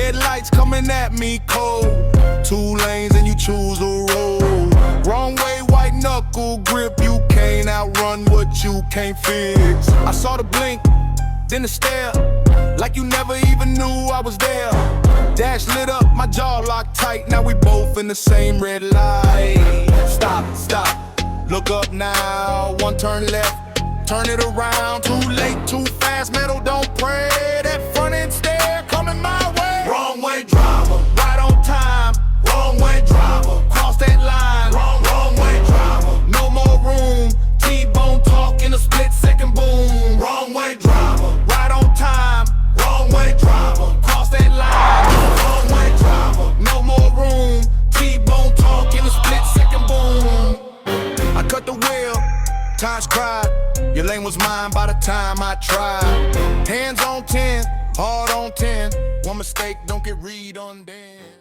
red lights coming at me cold. 2 lanes and you choose a road. Wrong way, white knuckle grip. You can't outrun what you can't fix. I saw the blink, then the stare, like you never even knew I was there. Dash lit up, my jaw locked tight. Now we both in the same red light. Stop, stop, look up now. 1 turn left, turn it around. Too late, too fast, metal don't pray. That front end stare coming my way. Wrong way driver, right on time. Wrong way driver, cross that line. Wrong way driver, no more room. T-bone talk in a split-second boom. Wrong way driver, right on time. Wrong way driver, cross that line. Wrong way driver, no more room. T-bone talk in a split-second boom. I cut the wheel, tires cried. Your lane was mine by the time I tried. Hands on 10, hard on 10. One mistake, don't get redundant.